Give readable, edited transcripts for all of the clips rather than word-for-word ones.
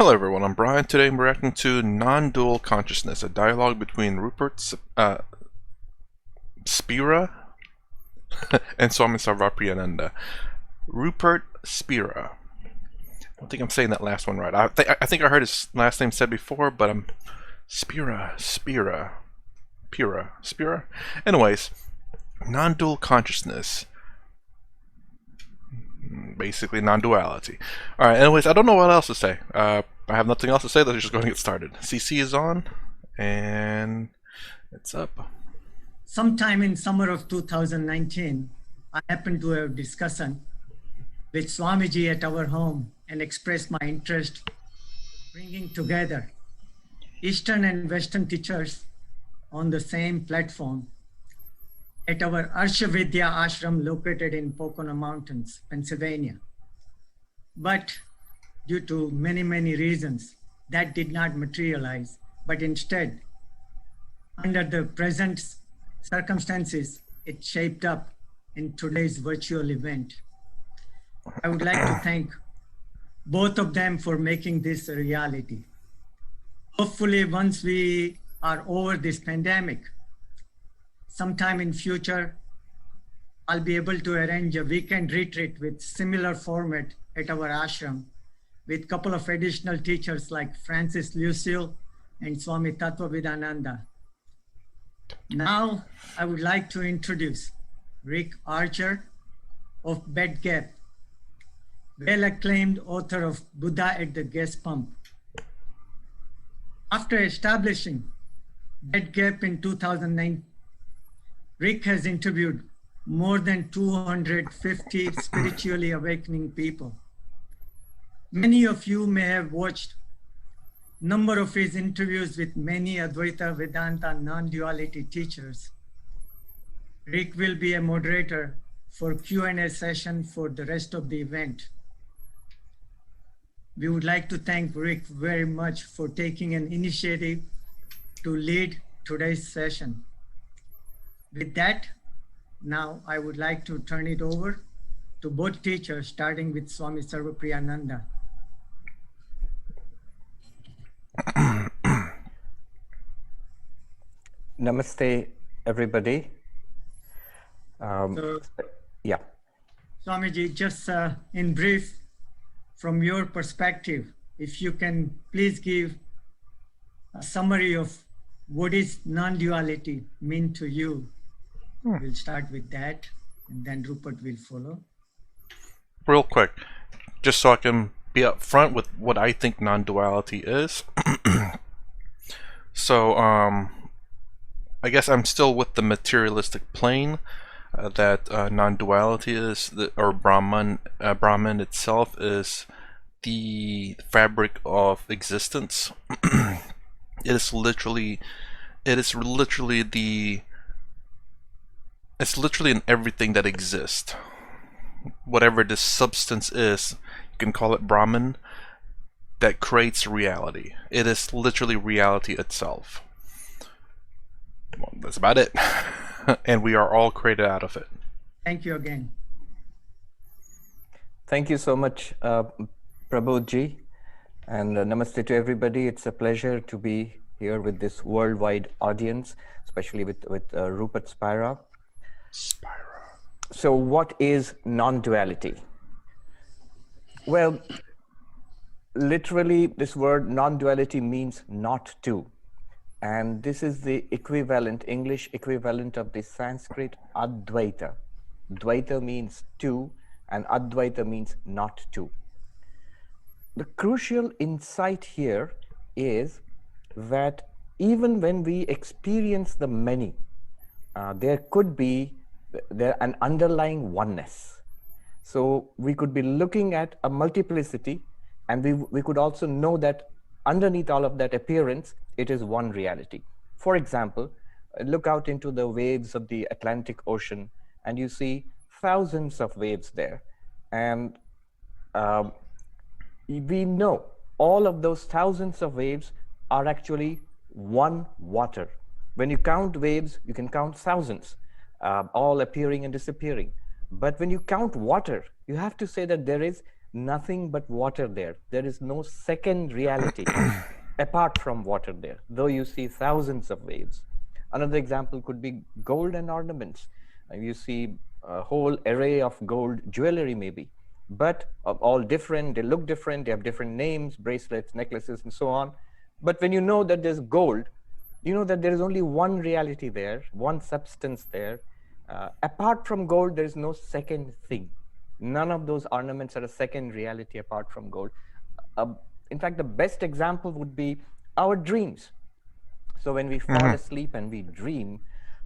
Hello everyone, I'm Brian. Today I'm reacting to Non-Dual Consciousness, a dialogue between Rupert Spira and Swami Sarvapriyananda. Rupert Spira. I don't think I'm saying that last one right. I think I heard his last name said before, but I'm Spira. Anyways, non-dual consciousness. Basically non-duality. Alright, anyways, I don't know what else to say. I have nothing else to say. Let's just go and get started. CC is on, and it's up. Sometime in summer of 2019, I happened to have a discussion with Swamiji at our home and expressed my interest bringing together Eastern and Western teachers on the same platform at our Arshavidya ashram located in Pocono Mountains, Pennsylvania. But due to many reasons, that did not materialize. But instead, under the present circumstances, it shaped up in today's virtual event. I would like to thank both of them for making this a reality. Hopefully, once we are over this pandemic, sometime in future, I'll be able to arrange a weekend retreat with similar format at our ashram with a couple of additional teachers like Francis Lucille and Swami Tattvavidananda. Now, I would like to introduce Rick Archer of Bed Gap, well-acclaimed author of Buddha at the Gas Pump. After establishing Bed Gap in 2009, Rick has interviewed more than 250 spiritually awakening people. Many of you may have watched a number of his interviews with many Advaita Vedanta non-duality teachers. Rick will be a moderator for Q&A session for the rest of the event. We would like to thank Rick very much for taking an initiative to lead today's session. With that, now I would like to turn it over to both teachers, starting with Swami Sarvapriyananda. Namaste, everybody. Yeah. Swamiji, just in brief, from your perspective, if you can please give a summary of what is non-duality mean to you. We'll start with that, and then Rupert will follow. Real quick, just so I can be upfront with what I think non-duality is. So, I guess I'm still with the materialistic plane that non-duality is, or Brahman itself is the fabric of existence. It's literally in everything that exists. Whatever this substance is, you can call it Brahman, that creates reality. It is literally reality itself. Well, that's about it. And we are all created out of it. Thank you again. Thank you so much, Prabhuji, and namaste to everybody. It's a pleasure to be here with this worldwide audience, especially with Rupert Spira. So what is non-duality? Well, literally this word non-duality means not two. And this is the equivalent, English equivalent of the Sanskrit Advaita. Dvaita means two, and Advaita means not two. The crucial insight here is that even when we experience the many, there could be an underlying oneness. So we could be looking at a multiplicity, and we could also know that underneath all of that appearance, it is one reality. For example, look out into the waves of the Atlantic Ocean, and you see thousands of waves there. And we know all of those thousands of waves are actually one water. When you count waves, you can count thousands, all appearing and disappearing. But when you count water, you have to say that there is nothing but water there. There is no second reality apart from water there, though you see thousands of waves. Another example could be gold and ornaments. You see a whole array of gold jewelry maybe, but all different, they look different, they have different names, bracelets, necklaces, and so on. But when you know that there's gold, you know that there is only one reality there, one substance there. Apart from gold, there is no second thing. None of those ornaments are a second reality apart from gold. In fact, the best example would be our dreams. So when we fall asleep and we dream,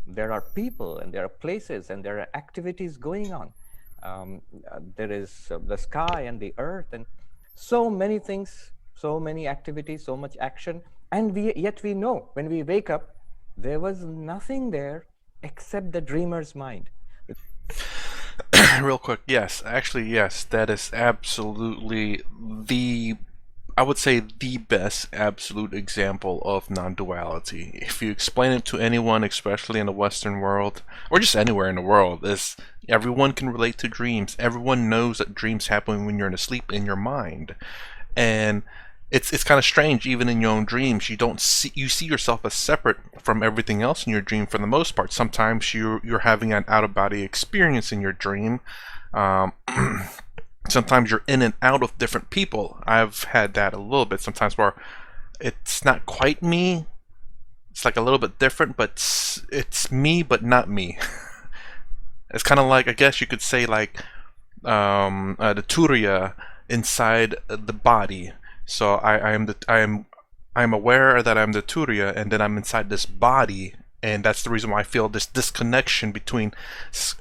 there are people and there are places and there are activities going on. There is the sky and the earth and so many things, so many activities, so much action. And yet we know when we wake up, there was nothing there except the dreamer's mind. Real quick, yes, actually, yes, that is absolutely I would say the best absolute example of non-duality. If you explain it to anyone, especially in the Western world, or just anywhere in the world, is everyone can relate to dreams. Everyone knows that dreams happen when you're asleep in your mind. And it's kind of strange, even in your own dreams, you see yourself as separate from everything else in your dream for the most part. Sometimes you're having an out-of-body experience in your dream. Sometimes you're in and out of different people. I've had that a little bit sometimes where it's not quite me. It's like a little bit different, but it's me, but not me. It's kind of like, I guess you could say, like the Turiya inside the body. So I'm aware that I'm the Turiya, and then I'm inside this body, and that's the reason why I feel this disconnection between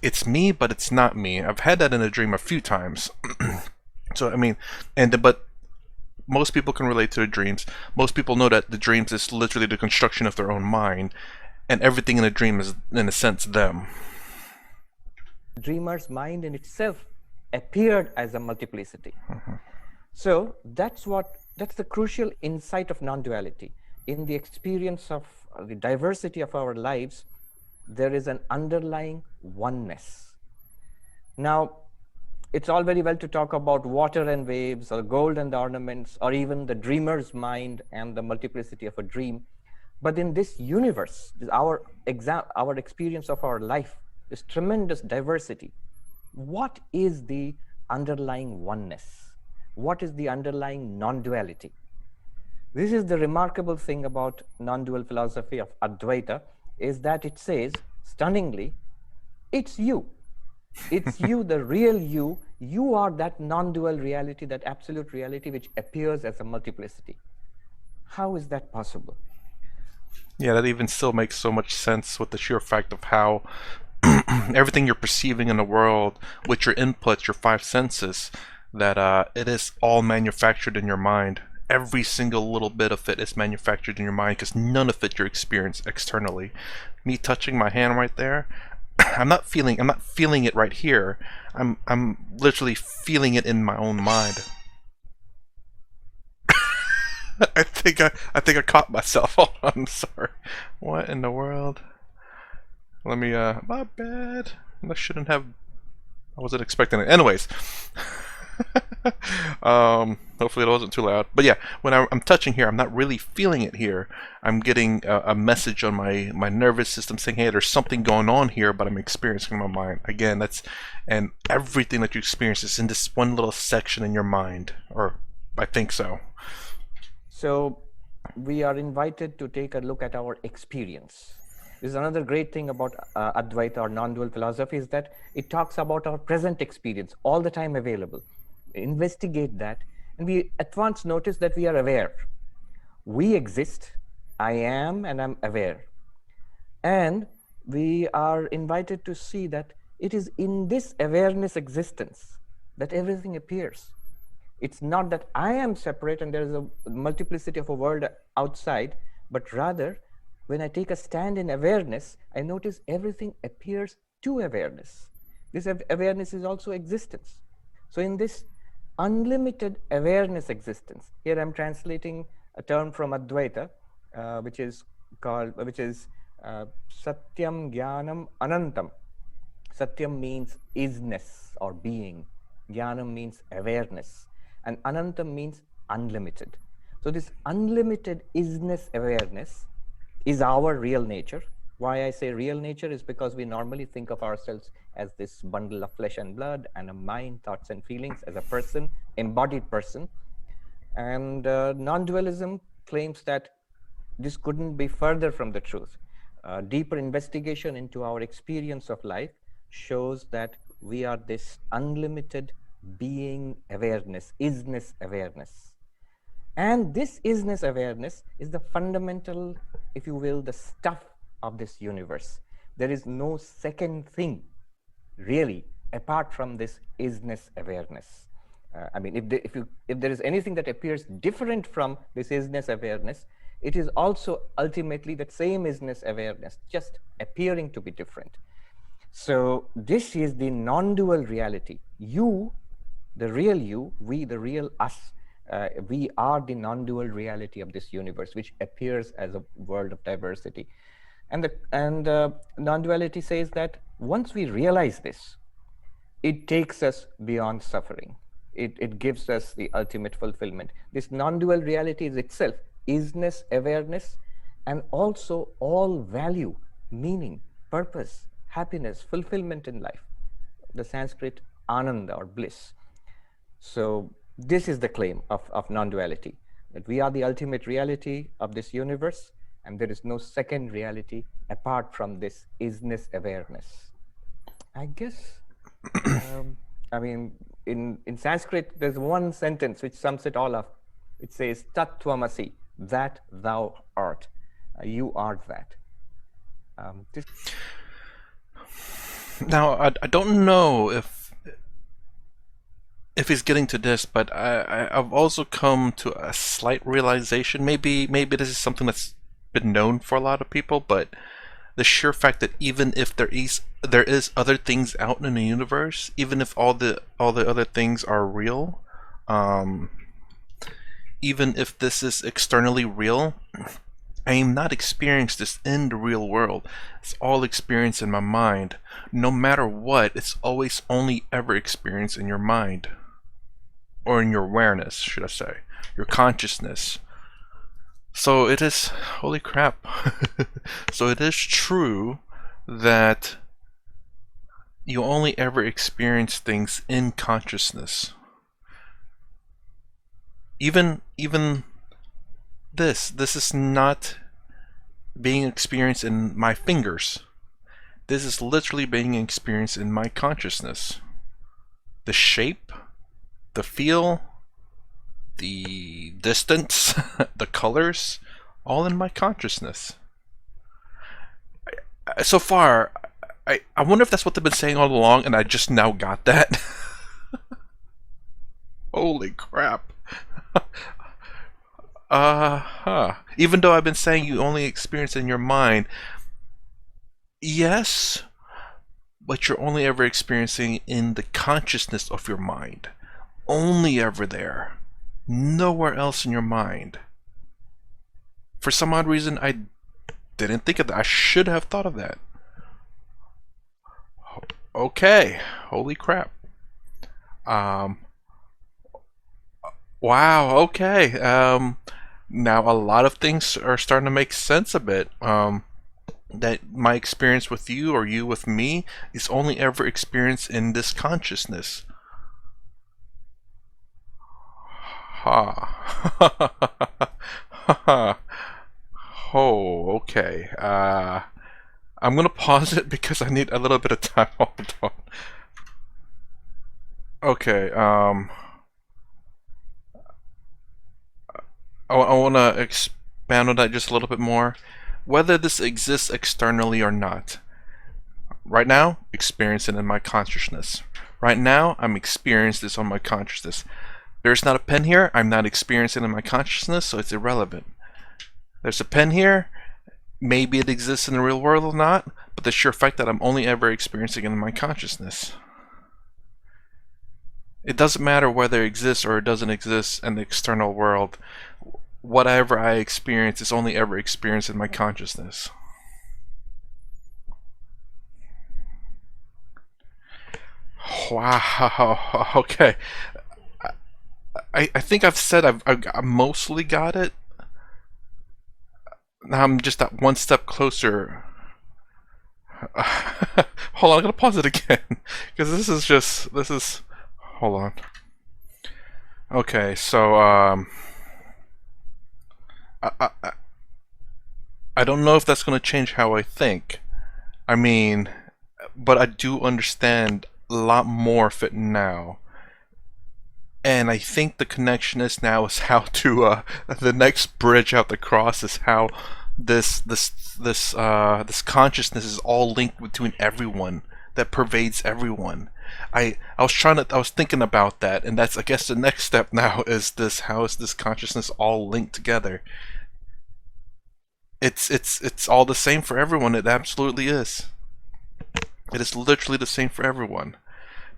it's me, but it's not me. I've had that in a dream a few times. So I mean, but most people can relate to the dreams. Most people know that the dreams is literally the construction of their own mind, and everything in a dream is, in a sense, them. The dreamer's mind in itself appeared as a multiplicity. So that's the crucial insight of non-duality. In the experience of the diversity of our lives, there is an underlying oneness. Now, it's all very well to talk about water and waves, or gold and ornaments, or even the dreamer's mind and the multiplicity of a dream. But in this universe, our experience of our life, this tremendous diversity, what is the underlying oneness? What is the underlying non-duality? This is the remarkable thing about non-dual philosophy of Advaita, is that it says, stunningly, it's you. It's you, the real you. You are that non-dual reality, that absolute reality which appears as a multiplicity. How is that possible? Yeah, that even still makes so much sense with the sheer fact of how everything you're perceiving in the world with your inputs, your five senses, that it is all manufactured in your mind. Every single little bit of it is manufactured in your mind, because none of it you experience externally. Me touching my hand right there, I'm not feeling it right here. I'm literally feeling it in my own mind. I think I caught myself. Hold on, I'm sorry. What in the world? Let me my bad. I shouldn't have. I wasn't expecting it. Anyways. Hopefully it wasn't too loud. But yeah, when I'm touching here, I'm not really feeling it here. I'm getting a message on my nervous system saying, hey, there's something going on here, but I'm experiencing in my mind. Again, and everything that you experience is in this one little section in your mind, or I think so. So we are invited to take a look at our experience. This is another great thing about Advaita or non-dual philosophy, is that it talks about our present experience, all the time available. Investigate that, and we at once notice that we are aware. We exist, I am, and I'm aware. And we are invited to see that it is in this awareness existence that everything appears. It's not that I am separate and there is a multiplicity of a world outside, but rather, when I take a stand in awareness, I notice everything appears to awareness. This awareness is also existence. So in this unlimited awareness existence, here I'm translating a term from Advaita, which is Satyam Jnanam Anantam. Satyam means isness or being. Jnanam means awareness, and Anantam means unlimited. So this unlimited isness awareness is our real nature. Why I say real nature is because we normally think of ourselves as this bundle of flesh and blood and a mind, thoughts and feelings, as a person, embodied person. And non-dualism claims that this couldn't be further from the truth. Deeper investigation into our experience of life shows that we are this unlimited being awareness, isness awareness. And this isness awareness is the fundamental, if you will, the stuff of this universe. There is no second thing, really, apart from this isness awareness. I mean, if there is anything that appears different from this isness awareness, it is also ultimately that same isness awareness, just appearing to be different. So this is the non-dual reality. You, the real you, we, the real us, we are the non-dual reality of this universe, which appears as a world of diversity. And non-duality says that once we realize this, it takes us beyond suffering. It gives us the ultimate fulfillment. This non-dual reality is itself isness, awareness, and also all value, meaning, purpose, happiness, fulfillment in life. The Sanskrit ananda or bliss. So this is the claim of non-duality, that we are the ultimate reality of this universe, and there is no second reality apart from this isness awareness. I guess, I mean, in Sanskrit, there's one sentence which sums it all up. It says, Tat Tvamasi, that thou art. You are that. Now, I don't know if he's getting to this, but I've also come to a slight realization. Maybe this is something that's been known for a lot of people, but the sheer fact that even if there is other things out in the universe, even if all the other things are real, even if this is externally real, I am not experiencing this in the real world. It's all experienced in my mind. No matter what, it's always only ever experienced in your mind. Or in your awareness, should I say. Your consciousness. So it is, holy crap. So it is true that you only ever experience things in consciousness. Even this is not being experienced in my fingers. This is literally being experienced in my consciousness. The shape, the feel, the distance, the colors, all in my consciousness. So far, I wonder if that's what they've been saying all along and I just now got that. Holy crap. Even though I've been saying you only experience in your mind, yes, but you're only ever experiencing in the consciousness of your mind. Only ever there. Nowhere else in your mind. For some odd reason, I didn't think of that. I should have thought of that. Okay. Holy crap. Wow, okay. Now a lot of things are starting to make sense a bit. That my experience with you or you with me is only ever experienced in this consciousness. Oh, okay. I'm gonna pause it because I need a little bit of time. Hold on. Okay, I want to expand on that just a little bit more. Whether this exists externally or not. Right now, experiencing it in my consciousness. Right now, I'm experiencing this on my consciousness. There's not a pen here, I'm not experiencing it in my consciousness, so it's irrelevant. There's a pen here, maybe it exists in the real world or not, but the sheer fact that I'm only ever experiencing it in my consciousness. It doesn't matter whether it exists or it doesn't exist in the external world. Whatever I experience is only ever experienced in my consciousness. Wow. Okay. I think I've said I mostly got it. Now I'm just that one step closer. Hold on, I'm gonna pause it again because this is. Hold on. Okay, so I, I I don't know if that's gonna change how I think. I mean, but I do understand a lot more of it now. And I think the connection is now is how to the next bridge out the cross is how this consciousness is all linked between everyone that pervades everyone. I was thinking about that, and that's I guess the next step now is this how is this consciousness all linked together? It's all the same for everyone. It absolutely is. It is literally the same for everyone.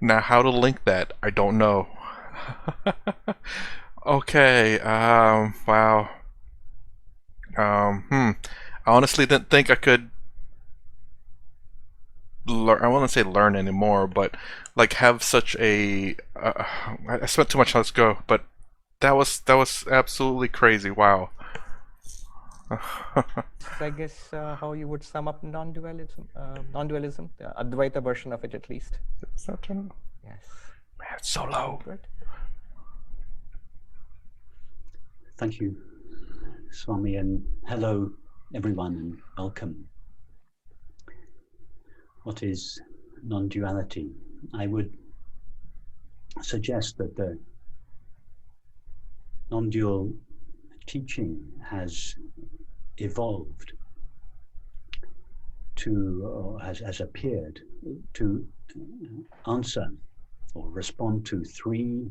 Now how to link that, I don't know. Okay, wow. I honestly didn't think I could learn. I won't say learn anymore, but like have such a. I spent too much on this go, but that was absolutely crazy. Wow. I guess how you would sum up non-dualism, non-dualism, the Advaita version of it at least. Is that turn? Yes. Man, it's so low. Rupert? Thank you, Swami, and hello, everyone, and welcome. What is non-duality? I would suggest that the non-dual teaching has evolved to, or has appeared to answer or respond to three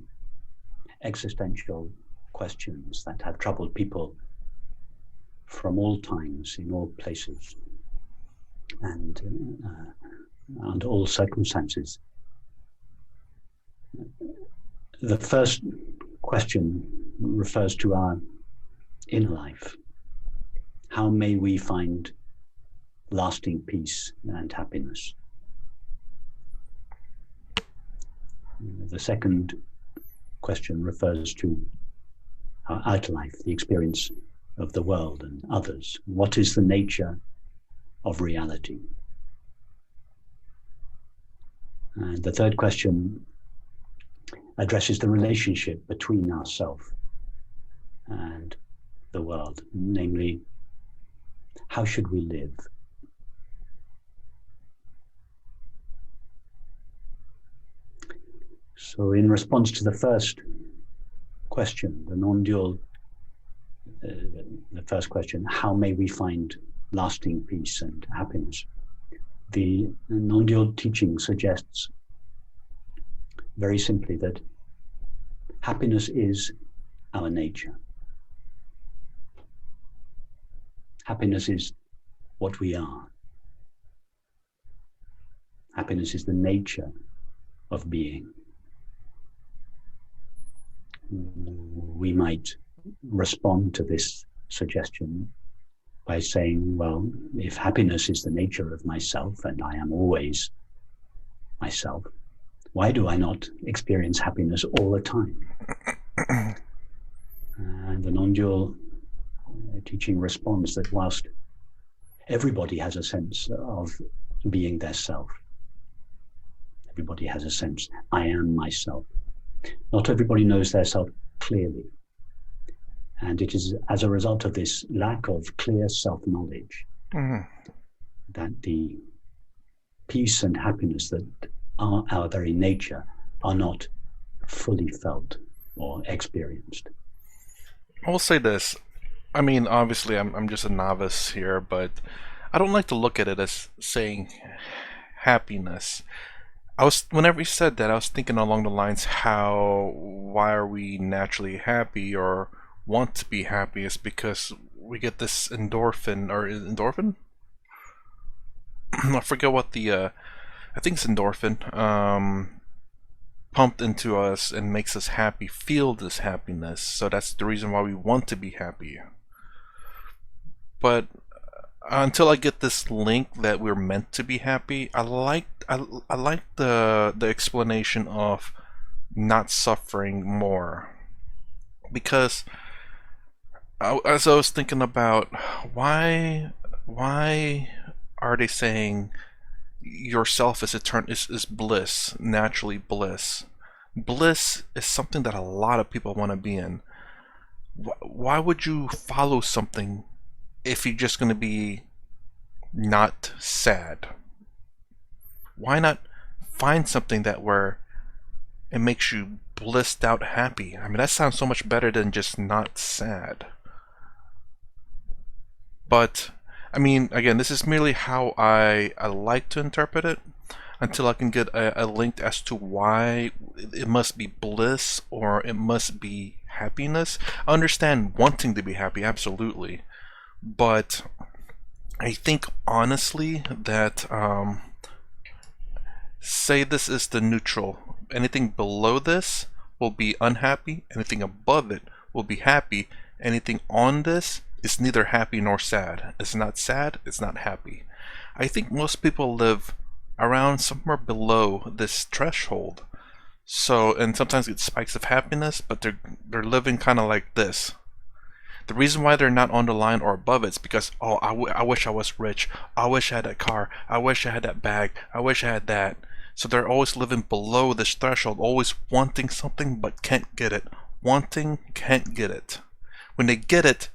existential questions that have troubled people from all times, in all places, and under all circumstances. The first question refers to our inner life. How may we find lasting peace and happiness? The second question refers to our outer life, the experience of the world and others. What is the nature of reality? And the third question addresses the relationship between ourselves and the world, namely, how should we live? So in response to the first question, the non-dual, the first question, how may we find lasting peace and happiness? The non-dual teaching suggests very simply that happiness is our nature. Happiness is what we are. Happiness is the nature of being. We might respond to this suggestion by saying, well, if happiness is the nature of myself and I am always myself, why do I not experience happiness all the time? And the non-dual teaching responds that whilst everybody has a sense of being their self, everybody has a sense, I am myself, not everybody knows their self clearly. And it is as a result of this lack of clear self-knowledge that the peace and happiness that are our very nature are not fully felt or experienced. I will say this. I mean, obviously, I'm just a novice here, but I don't like to look at it as saying happiness. Whenever he said that, I was thinking along the lines why are we naturally happy or want to be happy? Is because we get this endorphin, or endorphin? I forget what I think it's endorphin, pumped into us and makes us happy, feel this happiness. So that's the reason why we want to be happy. But Until I get this link that we're meant to be happy, I like the explanation of not suffering more, because as I was thinking about why are they saying yourself is is bliss, naturally bliss. Bliss is something that a lot of people want to be in. Why would you follow something if you're just going to be not sad? Why not find something that where it makes you blissed out happy? I mean, that sounds so much better than just not sad. But I mean, again, this is merely how I like to interpret it, until I can get a link as to why it must be bliss or it must be happiness. I understand wanting to be happy, absolutely, but I think honestly that say this is the neutral. Anything below this will be unhappy, anything above it will be happy, anything on this is neither happy nor sad. It's not sad, it's not happy. I think most people live around somewhere below this threshold. So, and sometimes get spikes of happiness, but they're living kind of like this. The reason why they're not on the line or above it is because, oh, I wish I was rich. I wish I had that car. I wish I had that bag. I wish I had that. So they're always living below this threshold, always wanting something but can't get it. Wanting, can't get it. When they get it,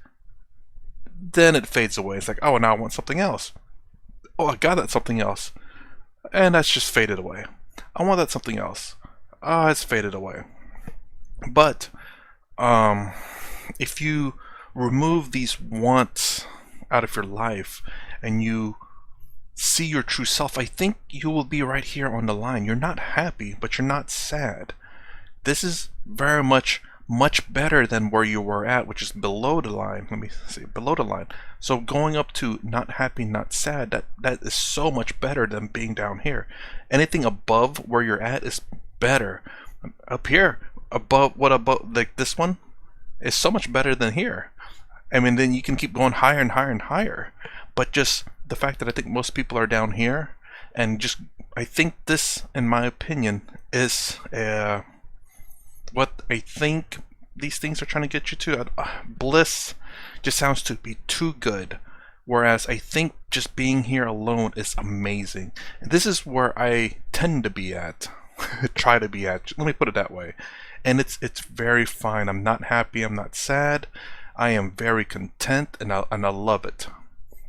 then it fades away. It's like, oh, now I want something else. Oh, I got that something else. And that's just faded away. I want that something else. Ah, it's faded away. But if you remove these wants out of your life and you see your true self, I think you will be right here on the line. You're not happy, but you're not sad. This is very much better than where you were at, which is below the line. Let me see, below the line. So going up to not happy, not sad, that is so much better than being down here. Anything above where you're at is better. Up here, above like this one is so much better than here. I mean, then you can keep going higher and higher and higher. But just the fact that I think most people are down here, and just I think this, in my opinion, is what I think these things are trying to get you to. Bliss just sounds to be too good, whereas I think just being here alone is amazing. And this is where I tend to be at, try to be at. Let me put it that way. And it's very fine. I'm not happy. I'm not sad. I am very content, and I love it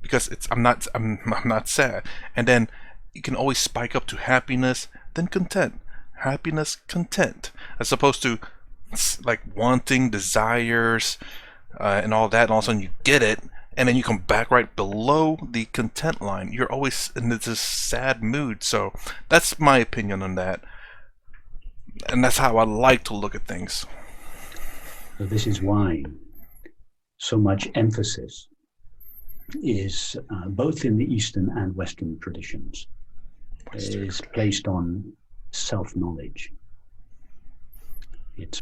because I'm not sad. And then you can always spike up to happiness, then content. Happiness, content, as opposed to like wanting, desires, and all that, and all of a sudden you get it, and then you come back right below the content line. You're always in this sad mood. So that's my opinion on that, and that's how I like to look at things. So this is why so much emphasis is both in the Eastern and Western traditions is placed on self-knowledge. It's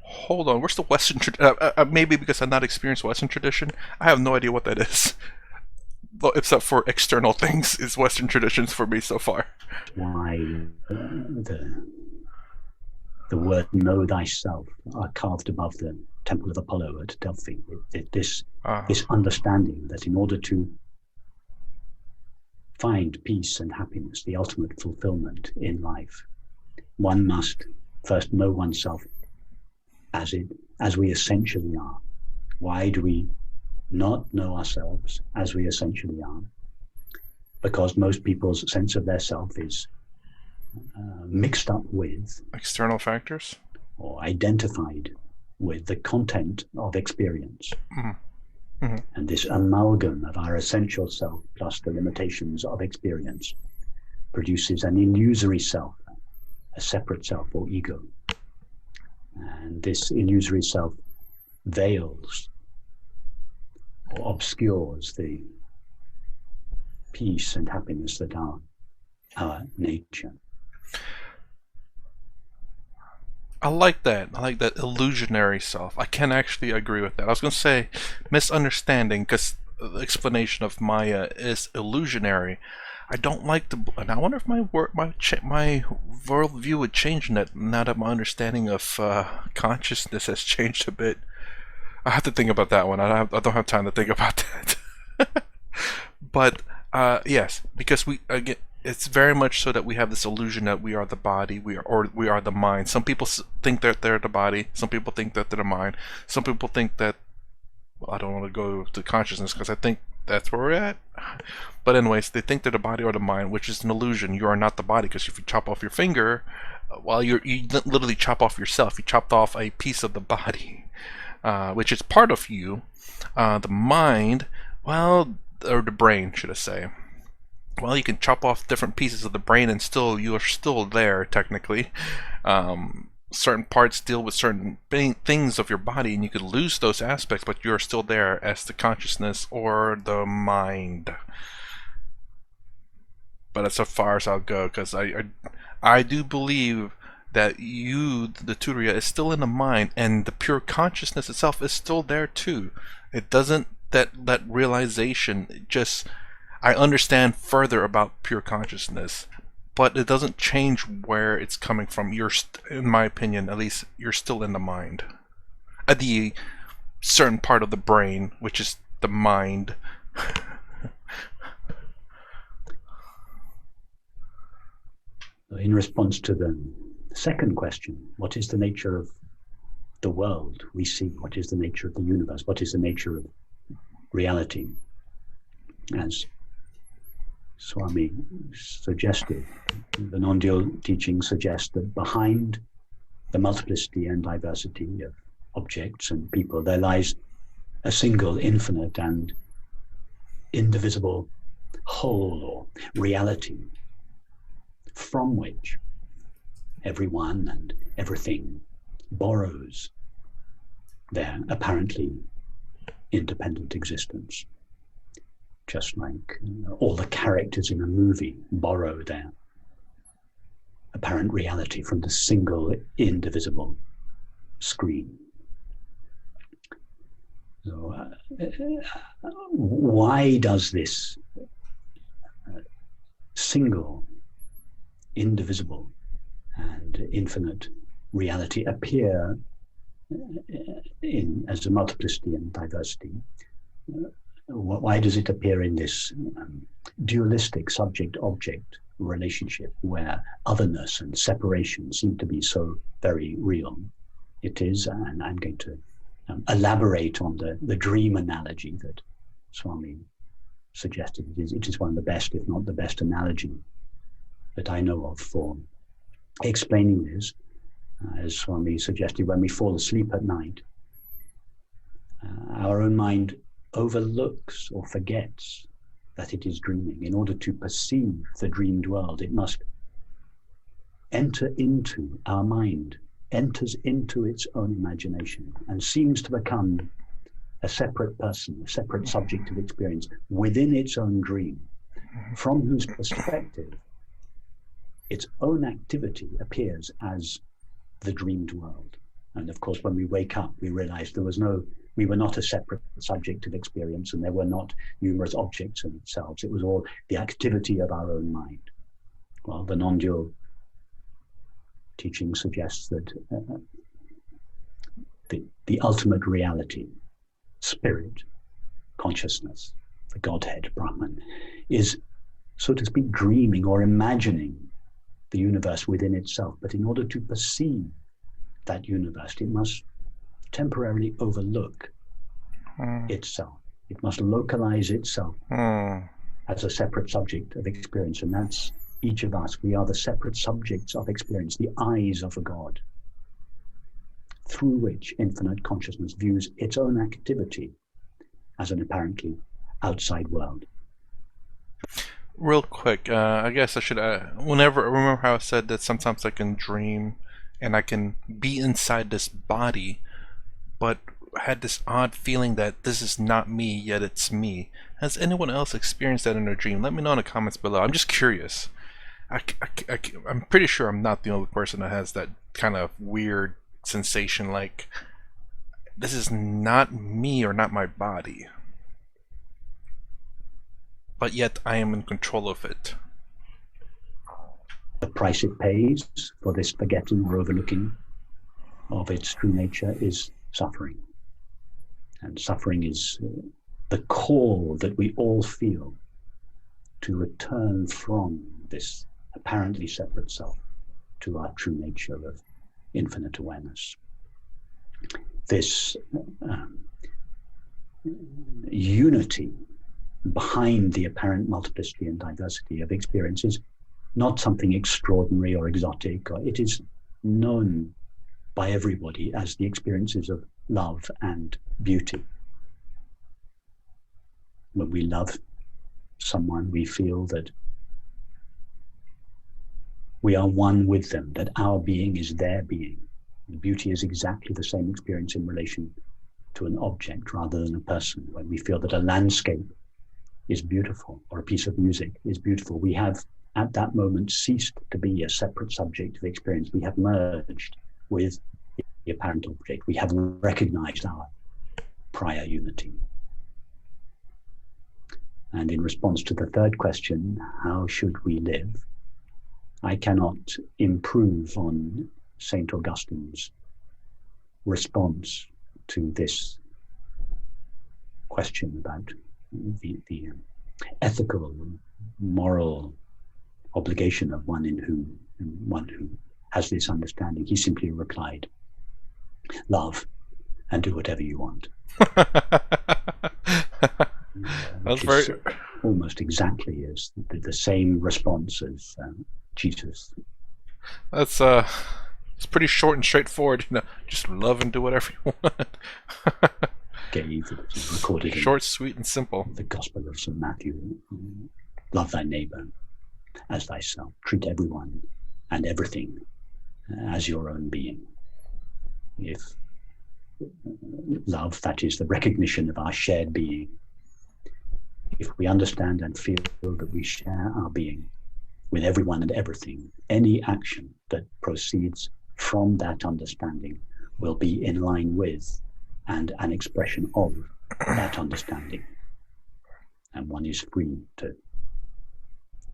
Hold on, where's the Western tradition? Maybe because I've not experienced Western tradition, I have no idea what that is. Well, except for external things, is Western traditions for me so far. why the word "know thyself" are carved above the Temple of Apollo at Delphi. This understanding that in order to find peace and happiness, the ultimate fulfillment in life, one must first know oneself as we essentially are. Why do we not know ourselves as we essentially are? Because most people's sense of their self is mixed up with External factors? or identified with the content of experience. Mm-hmm. Mm-hmm. And this amalgam of our essential self plus the limitations of experience produces an illusory self, a separate self or ego. And this illusory self veils or obscures the peace and happiness that are our nature. I like that. I like that illusionary self. I can actually agree with that. I was going to say misunderstanding, because explanation of Maya is illusionary. I don't like the, and I wonder if my worldview would change now that my understanding of consciousness has changed a bit. I have to think about that one. I don't have time to think about that. But yes, because we again, it's very much so that we have this illusion that we are the body, we are the mind. Some people think that they're the body. Some people think that they're the mind. Some people think that, well, I don't want to go to consciousness because I think that's where we're at. But anyways, they think they're the body or the mind, which is an illusion. You are not the body, because if you chop off your finger, well, you literally chop off yourself. You chopped off a piece of the body, which is part of you. The mind, well, or the brain, should I say. Well, you can chop off different pieces of the brain and still, you are still there, technically. Certain parts deal with certain things of your body, and you could lose those aspects, but you're still there as the consciousness or the mind. But that's as far as I'll go, because I do believe that you, the Turiya, is still in the mind, and the pure consciousness itself is still there too. It doesn't, that realization just, I understand further about pure consciousness, but it doesn't change where it's coming from. You're, in my opinion, at least, you're still in the mind. At the certain part of the brain, which is the mind. In response to the second question, what is the nature of the world we see? What is the nature of the universe? What is the nature of reality? As Swami suggested, the non-dual teaching suggests that behind the multiplicity and diversity of objects and people, there lies a single, infinite, and indivisible whole or reality, from which everyone and everything borrows their apparently independent existence. Just like all the characters in a movie borrow their apparent reality from the single indivisible screen. So, why does this single, indivisible, and infinite reality appear as a multiplicity and diversity? Why does it appear in this dualistic subject-object relationship where otherness and separation seem to be so very real? It is, and I'm going to elaborate on the dream analogy that Swami suggested. It is one of the best, if not the best, analogy that I know of for explaining this. As Swami suggested, when we fall asleep at night, our own mind overlooks or forgets that it is dreaming. In order to perceive the dreamed world, it must enter into our mind, enters into its own imagination, and seems to become a separate person, a separate subject of experience within its own dream, from whose perspective its own activity appears as the dreamed world. And of course, when we wake up, we realize we were not a separate subject of experience, and there were not numerous objects in themselves. It was all the activity of our own mind. Well, the non-dual teaching suggests that the ultimate reality, spirit, consciousness, the Godhead, Brahman, is, so to speak, dreaming or imagining the universe within itself. But in order to perceive that universe, it must temporarily overlook itself. It must localize itself as a separate subject of experience. And that's each of us. We are the separate subjects of experience, the eyes of a God, through which infinite consciousness views its own activity as an apparently outside world. Real quick, I guess I should, remember how I said that sometimes I can dream and I can be inside this body, but had this odd feeling that this is not me, yet it's me. Has anyone else experienced that in their dream? Let me know in the comments below. I'm just curious. I'm pretty sure I'm not the only person that has that kind of weird sensation, like this is not me or not my body. but yet I am in control of it. The price it pays for this forgetting or overlooking of its true nature is suffering. And suffering is the call that we all feel to return from this apparently separate self to our true nature of infinite awareness. This unity behind the apparent multiplicity and diversity of experiences, not something extraordinary or exotic, or it is known by everybody as the experiences of love and beauty. When we love someone, we feel that we are one with them, that our being is their being. The beauty is exactly the same experience in relation to an object rather than a person. When we feel that a landscape is beautiful or a piece of music is beautiful, we have at that moment ceased to be a separate subject of experience. We have merged with the apparent object. We have recognized our prior unity. And in response to the third question, how should we live? I cannot improve on St. Augustine's response to this question about the ethical, moral obligation of one who has this understanding. He simply replied, "Love and do whatever you want." That's very almost exactly as the same response as Jesus. That's it's pretty short and straightforward. Just love and do whatever you want. Gave it was recorded Short, sweet, and simple. in the Gospel of St. Matthew. Love thy neighbor as thyself. Treat everyone and everything as your own being. If love, that is the recognition of our shared being. If we understand and feel that we share our being with everyone and everything, any action that proceeds from that understanding will be in line with and an expression of that understanding. And one is free to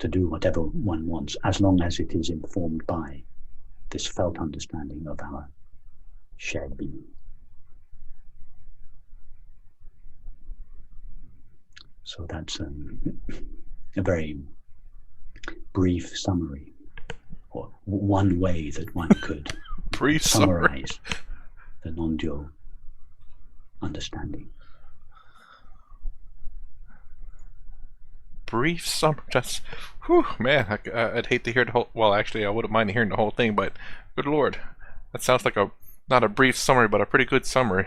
do whatever one wants, as long as it is informed by this felt understanding of our shared being. So that's a very brief summary, or one way that one could Brief summarize the non-dual understanding. Brief summary. That's, whew, man. I'd hate to hear the whole. Well, actually, I wouldn't mind hearing the whole thing, but good lord, that sounds like not a brief summary, but a pretty good summary.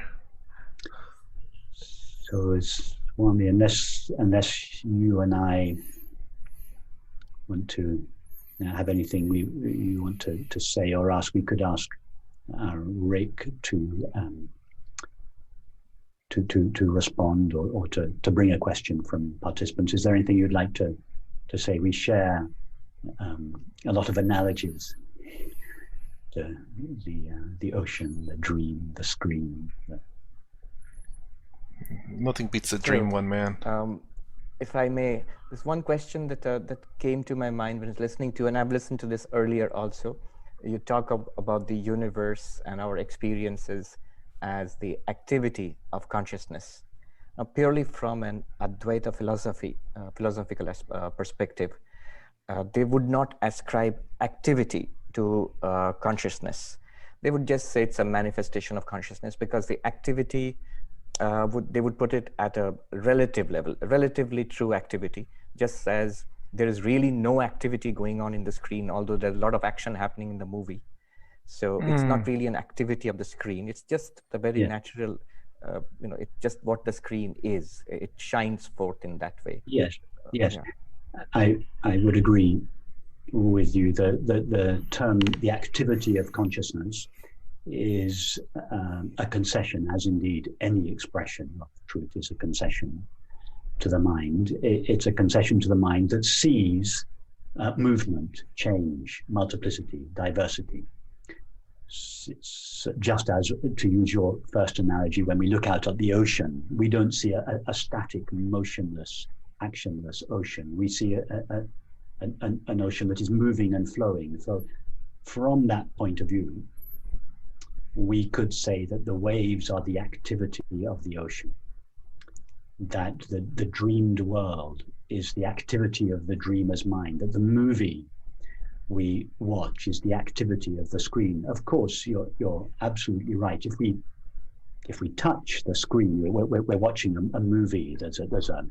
So it's Swami, unless you and I want to have anything you want to say or ask, we could ask Rick to respond or to bring a question from participants. Is there anything you'd like to say? We share a lot of analogies. The ocean, the dream, the screen. Nothing beats the dream one, man. If I may, there's one question that came to my mind when I was listening to, and I've listened to this earlier also. You talk about the universe and our experiences as the activity of consciousness. Now, purely from an Advaita philosophical perspective, they would not ascribe activity to consciousness. They would just say it's a manifestation of consciousness, because the activity they would put it at a relative level, a relatively true activity, just as there is really no activity going on in the screen, although there's a lot of action happening in the movie. So it's not really an activity of the screen. It's just the very natural, it's just what the screen is. It shines forth in that way. Yes. I would agree with you. The term, the activity of consciousness, is a concession, as indeed any expression of truth is a concession to the mind. It's a concession to the mind that sees movement, change, multiplicity, diversity. It's just as, to use your first analogy, when we look out at the ocean, we don't see a static, motionless actionless ocean. We see an ocean that is moving and flowing. So from that point of view, we could say that the waves are the activity of the ocean, that the dreamed world is the activity of the dreamer's mind, that the movie we watch is the activity of the screen. Of course, you're absolutely right. If we touch the screen, we're watching a movie. There's a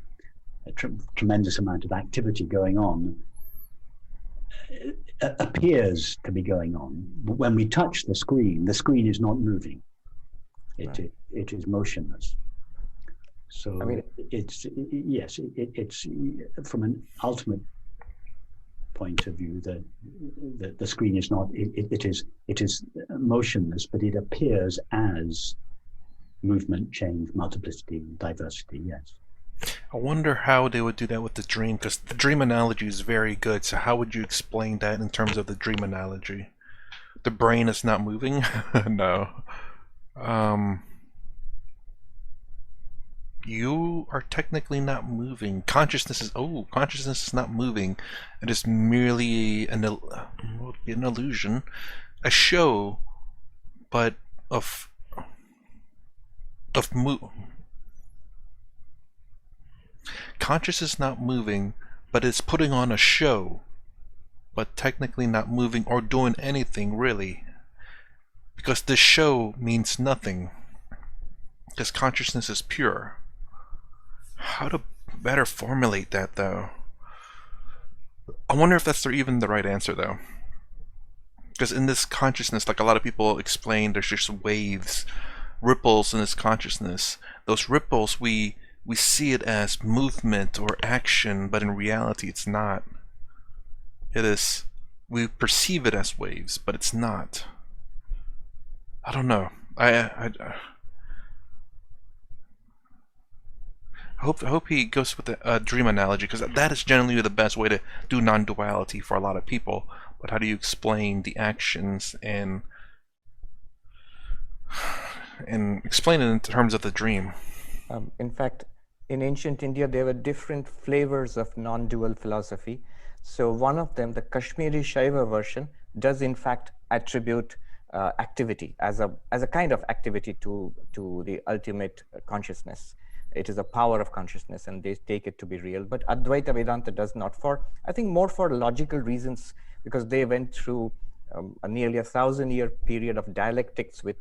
tremendous amount of activity going on. It appears to be going on, but when we touch the screen is not moving. It is motionless. So I mean, it's from an ultimate point of view, the screen is not. It is motionless, but it appears as movement, change, multiplicity, diversity. Yes. I wonder how they would do that with the dream, because the dream analogy is very good. So how would you explain that in terms of the dream analogy? The brain is not moving? No. You are technically not moving. Consciousness is not moving. It is merely an illusion, a show, but of consciousness not moving, but it's putting on a show, but technically not moving or doing anything really, because this show means nothing, because consciousness is pure. How to better formulate that, though? I wonder if that's even the right answer, though, because in this consciousness, like a lot of people explain, there's just waves, ripples in this consciousness. Those ripples, we see it as movement or action, but in reality it's not. It is, we perceive it as waves, but it's not. I don't know. I hope he goes with the dream analogy, because that is generally the best way to do non-duality for a lot of people. But how do you explain the actions and explain it in terms of the dream? In fact, in ancient India, there were different flavors of non-dual philosophy. So one of them, the Kashmiri Shaiva version, does in fact attribute activity as a kind of activity to the ultimate consciousness. It is a power of consciousness, and they take it to be real. But Advaita Vedanta does not, for I think more for logical reasons, because they went through a nearly 1,000-year period of dialectics with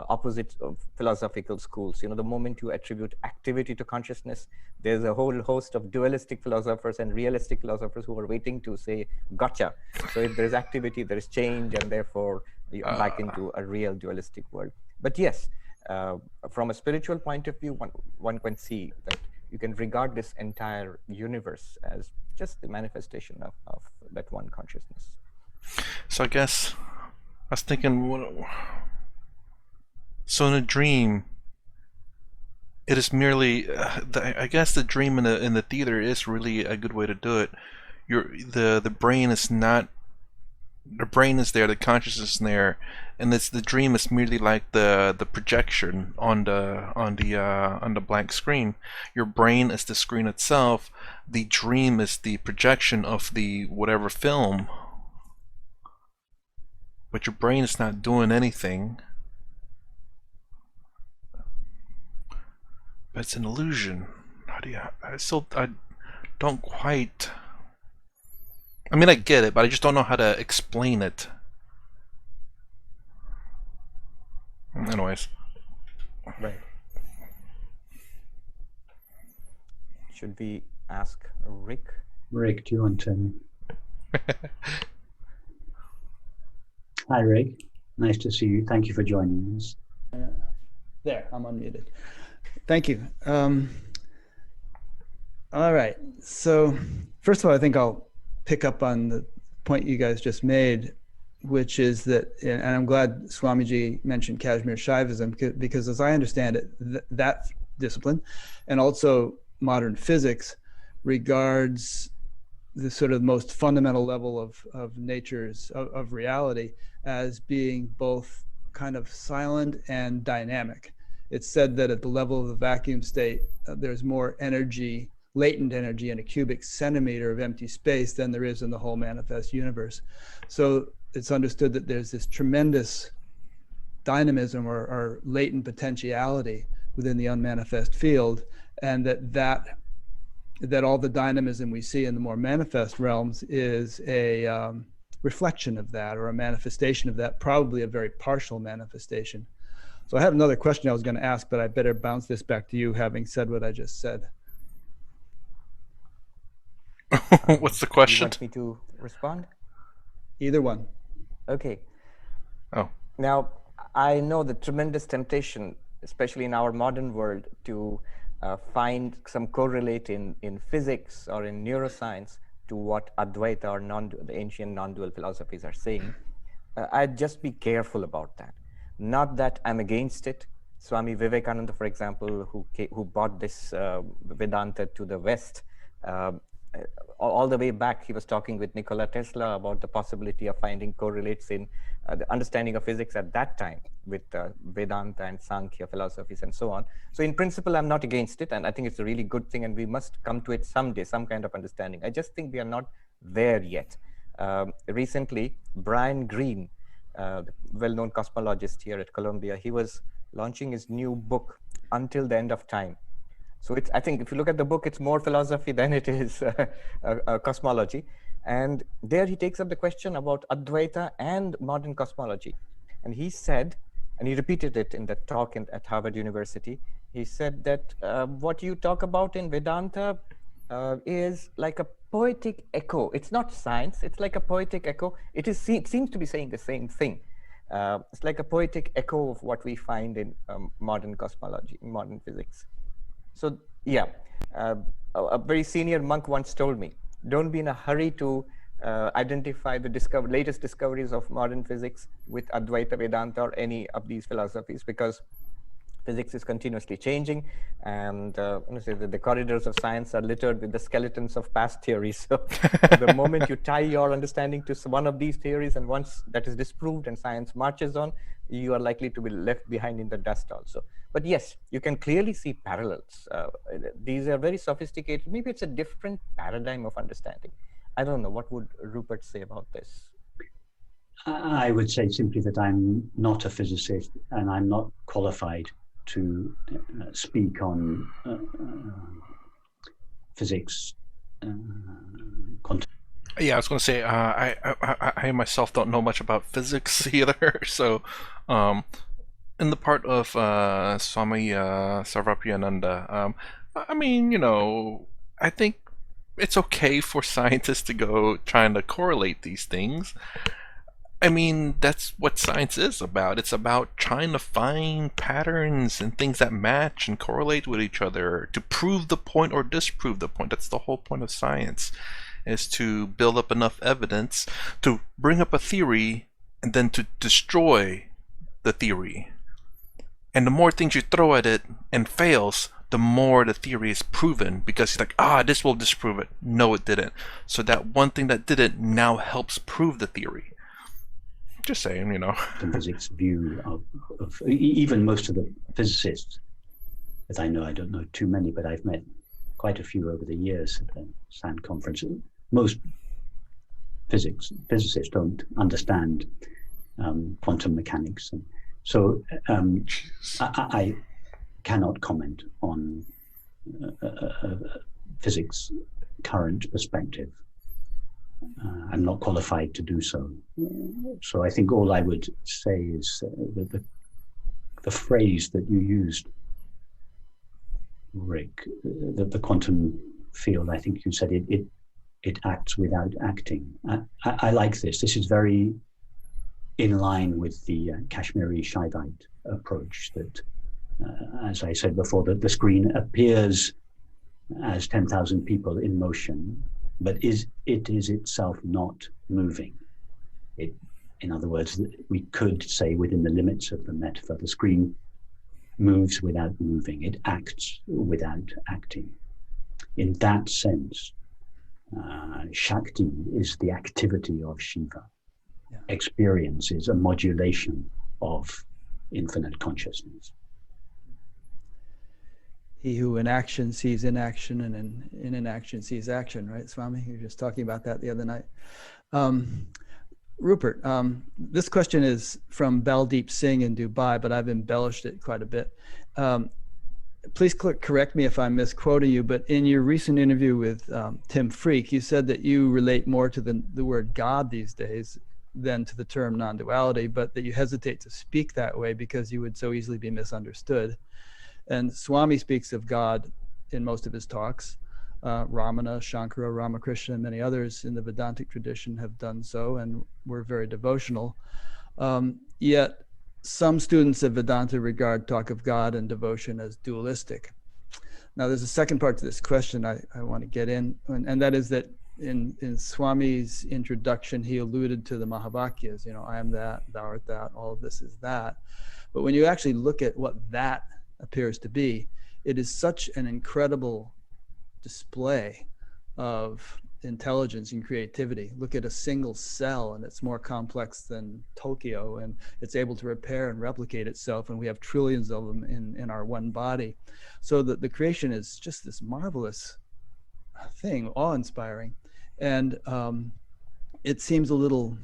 opposite of philosophical schools. You know, the moment you attribute activity to consciousness, there's a whole host of dualistic philosophers and realistic philosophers who are waiting to say, gotcha. So if there's activity, there is change, and therefore you're back into a real dualistic world. But yes, from a spiritual point of view, one can see that you can regard this entire universe as just the manifestation of that one consciousness. So I guess I was thinking, so in a dream, it is merely, I guess the dream in the theater is really a good way to do it. The brain is not, the brain is there, the consciousness is there, and the dream is merely like the projection on the blank screen. Your brain is the screen itself. The dream is the projection of the whatever film, but your brain is not doing anything. But it's an illusion. How do you? I don't quite. I mean, I get it, but I just don't know how to explain it. Anyways. Right. Should we ask Rick? Rick, do you want to? Hi, Rick. Nice to see you. Thank you for joining us. There, I'm unmuted. Thank you. All right. So first of all, I think I'll pick up on the point you guys just made, which is that, and I'm glad Swamiji mentioned Kashmir Shaivism, because as I understand it, that discipline and also modern physics regards the sort of most fundamental level of nature's, of reality as being both kind of silent and dynamic. It's said that at the level of the vacuum state, there's more energy latent energy in a cubic centimeter of empty space than there is in the whole manifest universe. So it's understood that there's this tremendous dynamism or latent potentiality within the unmanifest field, and that all the dynamism we see in the more manifest realms is a reflection of that, or a manifestation of that, probably a very partial manifestation. So I had another question I was going to ask, but I better bounce this back to you, having said what I just said. What's the You question? want me to respond? Either one. Okay. Oh, Now, I know the tremendous temptation, especially in our modern world, to find some correlate in physics or in neuroscience to what Advaita or the ancient non-dual philosophies are saying. I'd just be careful about that. Not that I'm against it. Swami Vivekananda, for example, who brought this Vedanta to the West, all the way back, he was talking with Nikola Tesla about the possibility of finding correlates in the understanding of physics at that time with Vedanta and Sankhya philosophies and so on. So in principle, I'm not against it, and I think it's a really good thing, and we must come to it someday, some kind of understanding. I just think we are not there yet. Recently, Brian Greene, the well-known cosmologist here at Columbia, he was launching his new book, Until the End of Time. So I think if you look at the book, it's more philosophy than it is cosmology. And there he takes up the question about Advaita and modern cosmology. And he said, and he repeated it in the talk at Harvard University, he said that what you talk about in Vedanta is like a poetic echo. It's not science, it's like a poetic echo. It seems to be saying the same thing. It's like a poetic echo of what we find in modern cosmology, in modern physics. So yeah, a very senior monk once told me, don't be in a hurry to identify the latest discoveries of modern physics with Advaita Vedanta or any of these philosophies, because physics is continuously changing, and the corridors of science are littered with the skeletons of past theories. So the moment you tie your understanding to one of these theories, and once that is disproved and science marches on, you are likely to be left behind in the dust also. But yes, you can clearly see parallels. These are very sophisticated. Maybe it's a different paradigm of understanding. I don't know. What would Rupert say about this? I would say simply that I'm not a physicist, and I'm not qualified to speak on physics. yeah, I was going to say, I myself don't know much about physics either. So, in the part of Swami Sarvapriyananda, I mean, I think it's okay for scientists to go trying to correlate these things. I mean, that's what science is about. It's about trying to find patterns and things that match and correlate with each other to prove the point or disprove the point. That's the whole point of science, is to build up enough evidence to bring up a theory and then to destroy the theory. And the more things you throw at it and fails, the more the theory is proven, because you're like, this will disprove it. No, it didn't. So that one thing that didn't now helps prove the theory. Just saying, The physics view of even most of the physicists that I know, I don't know too many, but I've met quite a few over the years at the SAN conference. Most physicists don't understand quantum mechanics. And so I cannot comment on physics' current perspective. I'm not qualified to do so. So I think all I would say is that the phrase that you used, Rick, the quantum field, I think you said it acts without acting. I like this. This is very in line with the Kashmiri Shaivite approach that, as I said before, that the screen appears as 10,000 people in motion, but it is itself not moving. In other words, we could say within the limits of the metaphor, the screen moves without moving. It acts without acting. In that sense, Shakti is the activity of Shiva. Yeah. Experience is a modulation of infinite consciousness. he who in action sees inaction, and in inaction sees action, right, Swami? You were just talking about that the other night. Rupert, this question is from Baldeep Singh in Dubai, but I've embellished it quite a bit. Please correct me if I'm misquoting you, but in your recent interview with Tim Freak, you said that you relate more to the word God these days than to the term non-duality, but that you hesitate to speak that way because you would so easily be misunderstood. And Swami speaks of God in most of his talks. Ramana, Shankara, Ramakrishna, and many others in the Vedantic tradition have done so, and we're very devotional. Yet some students of Vedanta regard talk of God and devotion as dualistic. Now, there's a second part to this question I want to get in, and that is that in Swami's introduction, he alluded to the Mahavakyas, you know, I am that, thou art that, all of this is that. But when you actually look at what that appears to be, it is such an incredible display of intelligence and creativity. Look at a single cell, and it's more complex than Tokyo, and it's able to repair and replicate itself, and we have trillions of them in our one body. So that the creation is just this marvelous thing, awe-inspiring, and it seems a little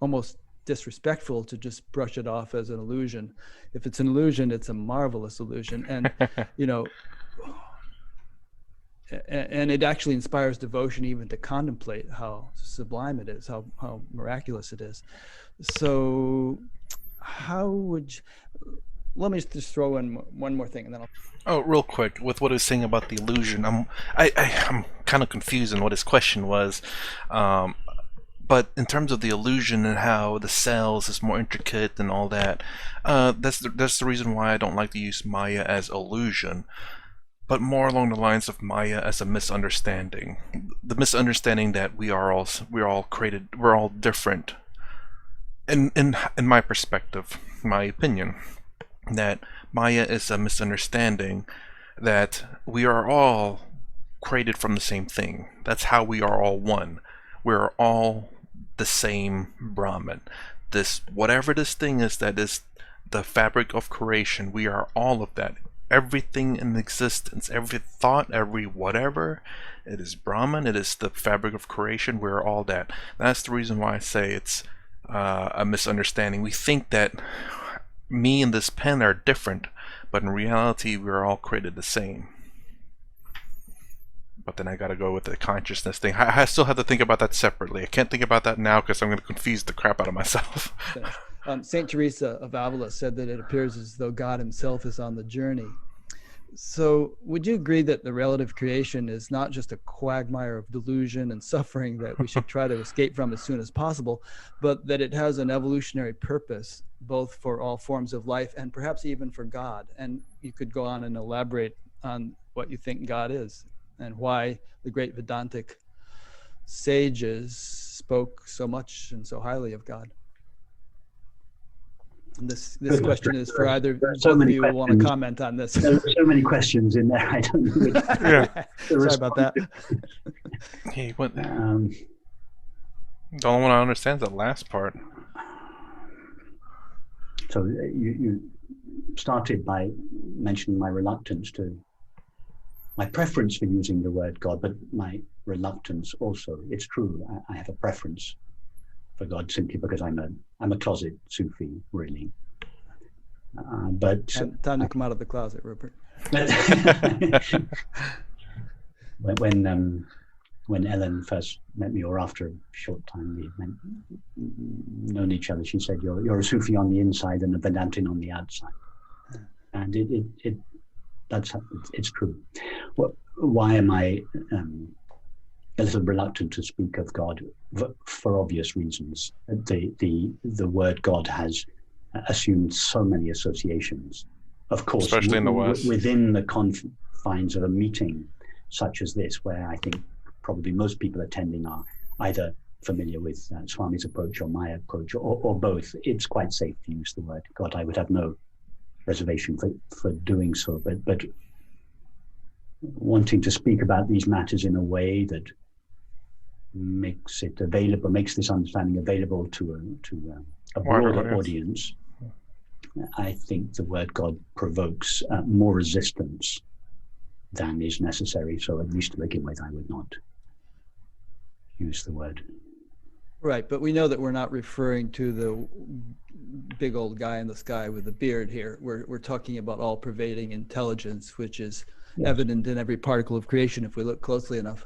almost disrespectful to just brush it off as an illusion. If it's an illusion, it's a marvelous illusion, and you know, and it actually inspires devotion even to contemplate how sublime it is, how miraculous it is. So how would you, let me just throw in one more thing and then I'll... Oh, real quick, with what he was saying about the illusion, I'm kind of confused in what his question was. But in terms of the illusion and how the cells is more intricate and all that, that's the reason why I don't like to use Maya as illusion, but more along the lines of Maya as a misunderstanding. The misunderstanding that we're all created, we're all different. In my perspective, my opinion, that Maya is a misunderstanding that we are all created from the same thing. That's how we are all one. We're all the same Brahman. This, whatever this thing is that is the fabric of creation, we are all of that. Everything in existence, every thought, every whatever, it is Brahman, it is the fabric of creation, we're all that. That's the reason why I say it's a misunderstanding. We think that me and this pen are different, but in reality we're all created the same. But then I gotta go with the consciousness thing. I still have to think about that separately. I can't think about that now because I'm going to confuse the crap out of myself. Saint Teresa of Avila said that it appears as though God himself is on the journey. So would you agree that the relative creation is not just a quagmire of delusion and suffering that we should try to escape from as soon as possible, but that it has an evolutionary purpose, both for all forms of life and perhaps even for God? And you could go on and elaborate on what you think God is and why the great Vedantic sages spoke so much and so highly of God. And this question is for either so of many you who want to comment on this. There are so many questions in there. I don't know which. Yeah. Sorry about that. Hey, what? The only one I understand is the last part. So you started by mentioning my reluctance to, my preference for using the word God, but my reluctance also. It's true, I have a preference for God simply because I'm a closet Sufi, really. But time to come out of the closet, Rupert. When Ellen first met me, or after a short time we'd known each other, she said, "You're a Sufi on the inside and a Vedantin on the outside," and it's true. Why am I a little reluctant to speak of God? For obvious reasons. The word God has assumed so many associations. Of course, especially in the West, within the confines of a meeting such as this, where I think probably most people attending are either familiar with Swami's approach or my approach, or both. It's quite safe to use the word God. I would have no reservation for doing so, but wanting to speak about these matters in a way that makes it available, makes this understanding available to a broader audience, I think the word God provokes more resistance than is necessary. So at least to begin with, I would not use the word. Right, but we know that we're not referring to the big old guy in the sky with the beard here. We're talking about all-pervading intelligence, which is evident in every particle of creation if we look closely enough.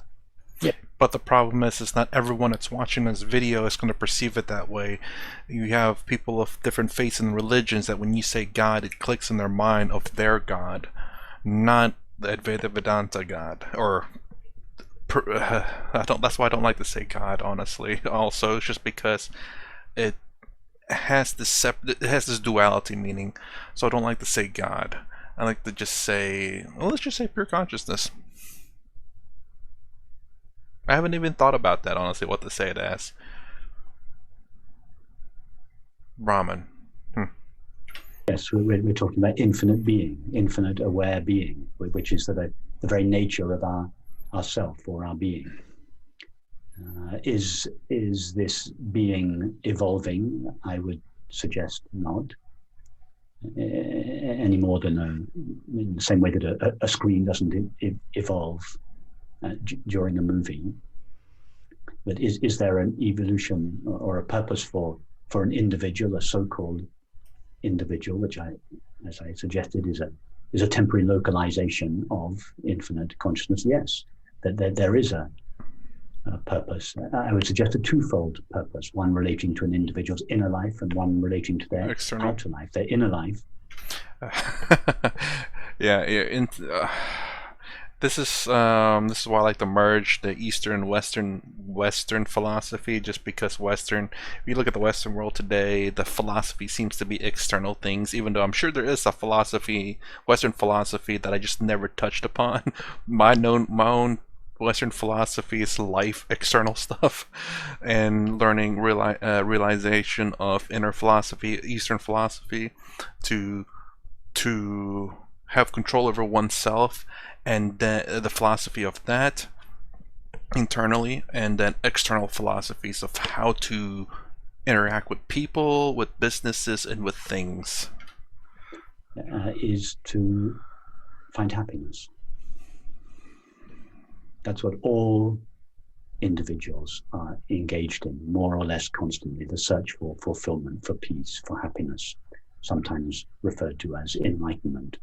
But the problem is not everyone that's watching this video is going to perceive it that way. You have people of different faiths and religions that when you say God, it clicks in their mind of their God, not the Advaita Vedanta God. Or that's why I don't like to say God, honestly. Also, it's just because it has this duality meaning. So I don't like to say God. I like to just say, well, let's just say pure consciousness. I haven't even thought about that, honestly, what to say it as. Brahman. Yes, we're talking about infinite being, infinite aware being, which is the very nature of our self or our being. Is this being evolving? I would suggest not. Any more than in the same way that a screen doesn't evolve during a movie. But is there an evolution or a purpose for an individual, a so-called individual, which as I suggested, is a temporary localization of infinite consciousness? Yes, that there is a purpose. I would suggest a twofold purpose, one relating to an individual's inner life and one relating to their external outer life, their inner life. This is why I like to merge the Eastern Western philosophy, just because Western, if you look at the Western world today, the philosophy seems to be external things, even though I'm sure there is a philosophy, Western philosophy, that I just never touched upon. My own Western philosophy is life, external stuff, and learning realization of inner philosophy, Eastern philosophy, to have control over oneself, and then the philosophy of that internally, and then external philosophies of how to interact with people, with businesses, and with things. Is to find happiness. That's what all individuals are engaged in, more or less constantly, the search for fulfillment, for peace, for happiness, sometimes referred to as enlightenment.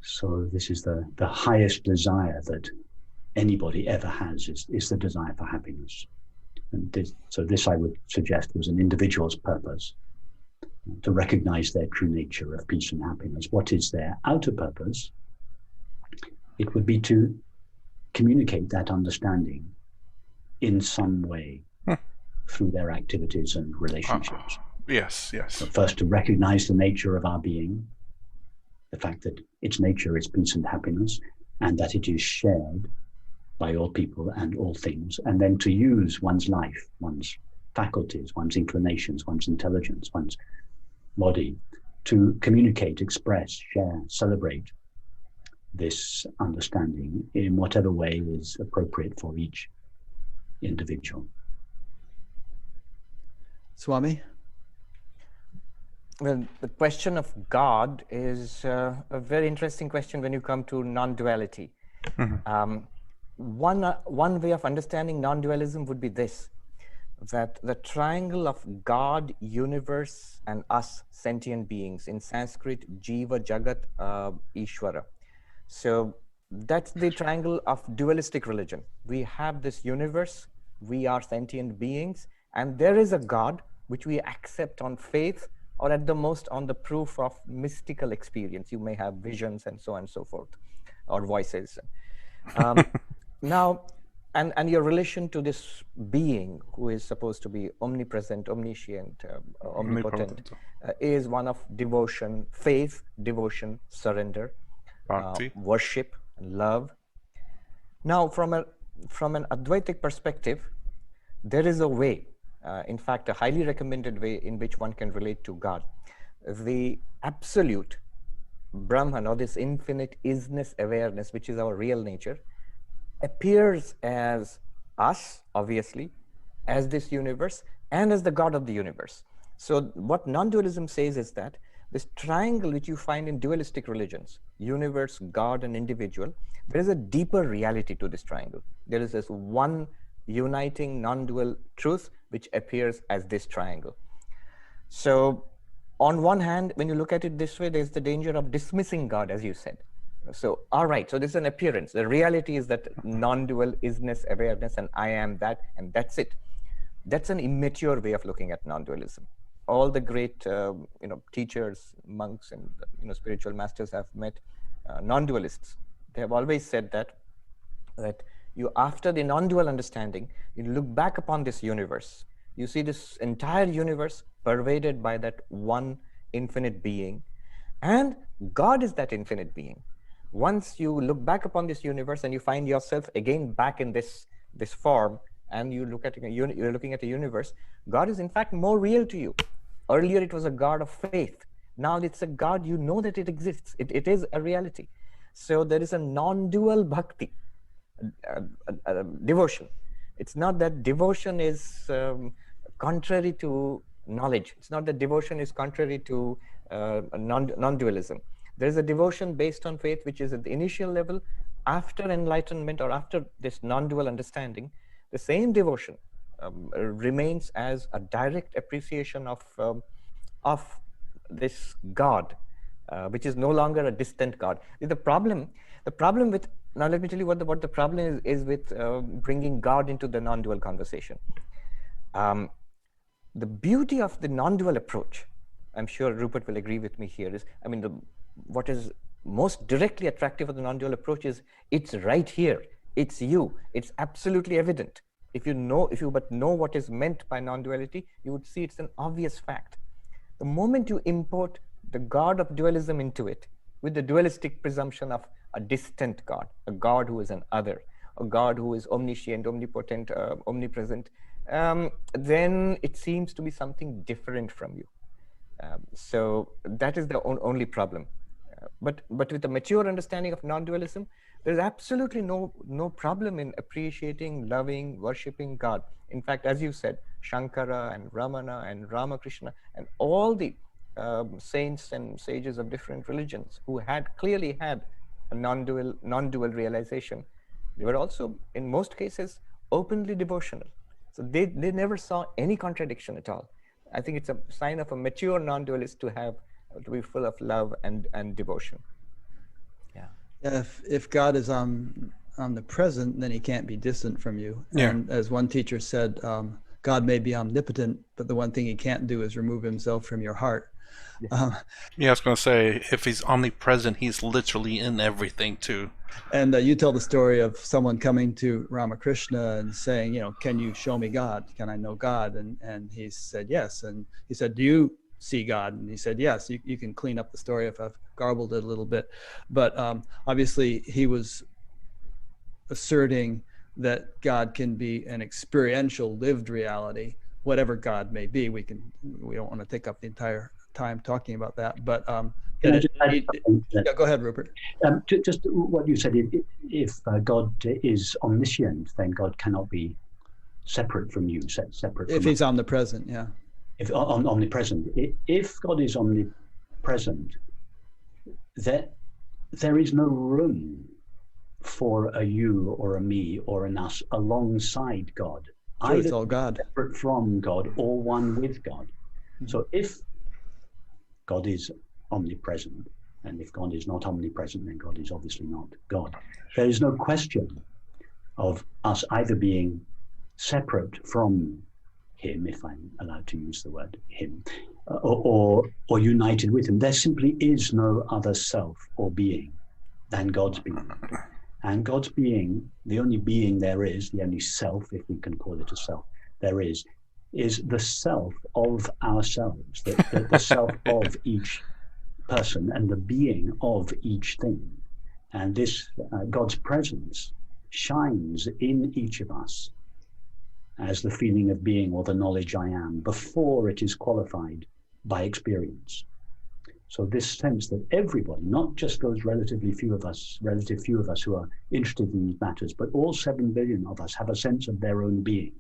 So this is the highest desire that anybody ever has, is the desire for happiness. And this I would suggest was an individual's purpose, to recognize their true nature of peace and happiness. What is their outer purpose? It would be to communicate that understanding in some way through their activities and relationships. Yes. So first, to recognize the nature of our being, the fact that its nature is peace and happiness, and that it is shared by all people and all things, and then to use one's life, one's faculties, one's inclinations, one's intelligence, one's body, to communicate, express, share, celebrate this understanding in whatever way is appropriate for each individual. Swami? Well, the question of God is a very interesting question when you come to non-duality. Mm-hmm. One way of understanding non-dualism would be this, that the triangle of God, universe, and us, sentient beings, in Sanskrit, Jiva, Jagat, Ishvara. So that's the triangle of dualistic religion. We have this universe, we are sentient beings, and there is a God which we accept on faith, or at the most on the proof of mystical experience. You may have visions and so on and so forth, or voices. Now, and your relation to this being who is supposed to be omnipresent, omniscient, omnipotent, is one of devotion, faith, devotion, surrender, worship, and love. Now, from an Advaitic perspective, there is a way, in fact, a highly recommended way in which one can relate to God. The absolute Brahman, or this infinite isness awareness, which is our real nature, appears as us, obviously, as this universe, and as the God of the universe. So what non-dualism says is that This triangle which you find in dualistic religions, universe, God, and individual, there is a deeper reality to this triangle. There is this one uniting non-dual truth which appears as this triangle. So on one hand, when you look at it this way, there's the danger of dismissing God, as you said. So, all right, so this is an appearance. The reality is that non-dual isness, awareness, and I am that, and that's it. That's an immature way of looking at non-dualism. All the great, teachers, monks, and spiritual masters I've met, non-dualists, they have always said that you, after the non-dual understanding, you look back upon this universe. You see this entire universe pervaded by that one infinite being, and God is that infinite being. Once you look back upon this universe and you find yourself again back in this form, and you look at you're looking at a universe, God is in fact more real to you. Earlier it was a God of faith. Now it's a God, you know that it exists. It is a reality. So there is a non-dual bhakti, devotion. It's not that devotion is contrary to knowledge. It's not that devotion is contrary to non-dualism. There is a devotion based on faith, which is at the initial level. After enlightenment or after this non-dual understanding, the same devotion remains as a direct appreciation of this God, which is no longer a distant God. The problem with, now let me tell you what the problem is with bringing God into the non-dual conversation. The beauty of the non-dual approach, I'm sure Rupert will agree with me here, is, what is most directly attractive of the non-dual approach is it's right here. It's you. It's absolutely evident. If you but know what is meant by non-duality, you would see it's an obvious fact. The moment you import the God of dualism into it, with the dualistic presumption of a distant God, a God who is an other, a God who is omniscient, omnipotent, omnipresent, then it seems to be something different from you. So that is the only problem. But with a mature understanding of non-dualism, there's absolutely no problem in appreciating, loving, worshipping God. In fact, as you said, Shankara and Ramana and Ramakrishna and all the saints and sages of different religions who clearly had a non-dual realization, they were also, in most cases, openly devotional. So they never saw any contradiction at all. I think it's a sign of a mature non-dualist to be full of love and devotion. Yeah. If God is omnipresent, then he can't be distant from you. Yeah. And as one teacher said, God may be omnipotent, but the one thing he can't do is remove himself from your heart. I was going to say, if he's omnipresent, he's literally in everything too. And you tell the story of someone coming to Ramakrishna and saying, can you show me God? Can I know God? And he said, yes. And he said, do you see God? And he said, yes. You can clean up the story if I've garbled it a little bit. But obviously he was asserting that God can be an experiential, lived reality, whatever God may be. We don't want to take up the entire time talking about that, but go ahead, Rupert. Just what you said, if God is omniscient, then God cannot be separate from you, separate if he's omnipresent. Yeah. If omnipresent, if God is omnipresent, there is no room for a you or a me or an us alongside God. Sure, it's all God. Separate from God or one with God. Mm-hmm. So if God is omnipresent, and if God is not omnipresent, then God is obviously not God. There is no question of us either being separate from him, if I'm allowed to use the word him, or united with him. There simply is no other self or being than God's being. And God's being, the only being there is, the only self, if we can call it a self, there is the self of ourselves, the self of each person and the being of each thing. And this, God's presence shines in each of us as the feeling of being or the knowledge I am before it is qualified by experience. So this sense that everybody, not just those relative few of us who are interested in these matters, but all 7 billion of us have a sense of their own being.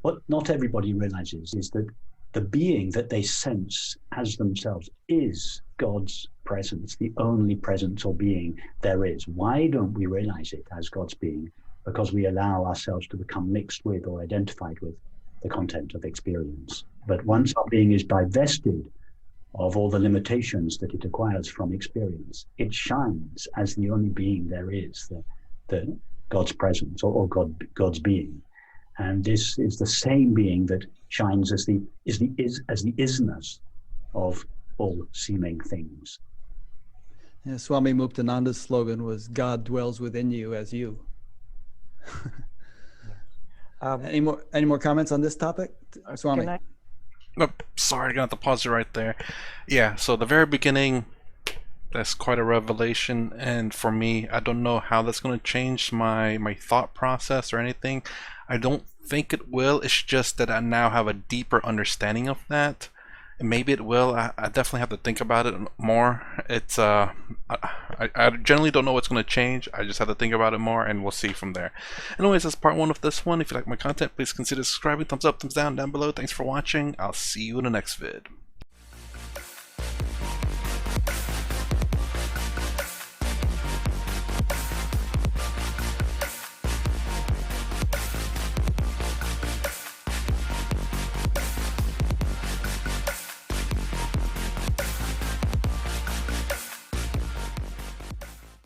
What not everybody realizes is that the being that they sense as themselves is God's presence, the only presence or being there is. Why don't we realize it as God's being? Because we allow ourselves to become mixed with or identified with the content of experience. But once our being is divested of all the limitations that it acquires from experience, it shines as the only being there is, the God's presence or God's being. And this is the same being that shines as the isness of all seeming things. Yeah, Swami Muktananda's slogan was "God dwells within you as you." Any more comments on this topic, Swami? Oh, sorry, I'm gonna have to pause you right there. Yeah, so the very beginning, that's quite a revelation, and for me, I don't know how that's gonna change my thought process or anything. I don't think it will. It's just that I now have a deeper understanding of that. And maybe it will. I definitely have to think about it more. It's I generally don't know what's going to change. I just have to think about it more, and we'll see from there. Anyways, that's part 1 of this one. If you like my content, please consider subscribing. Thumbs up, thumbs down below. Thanks for watching. I'll see you in the next vid.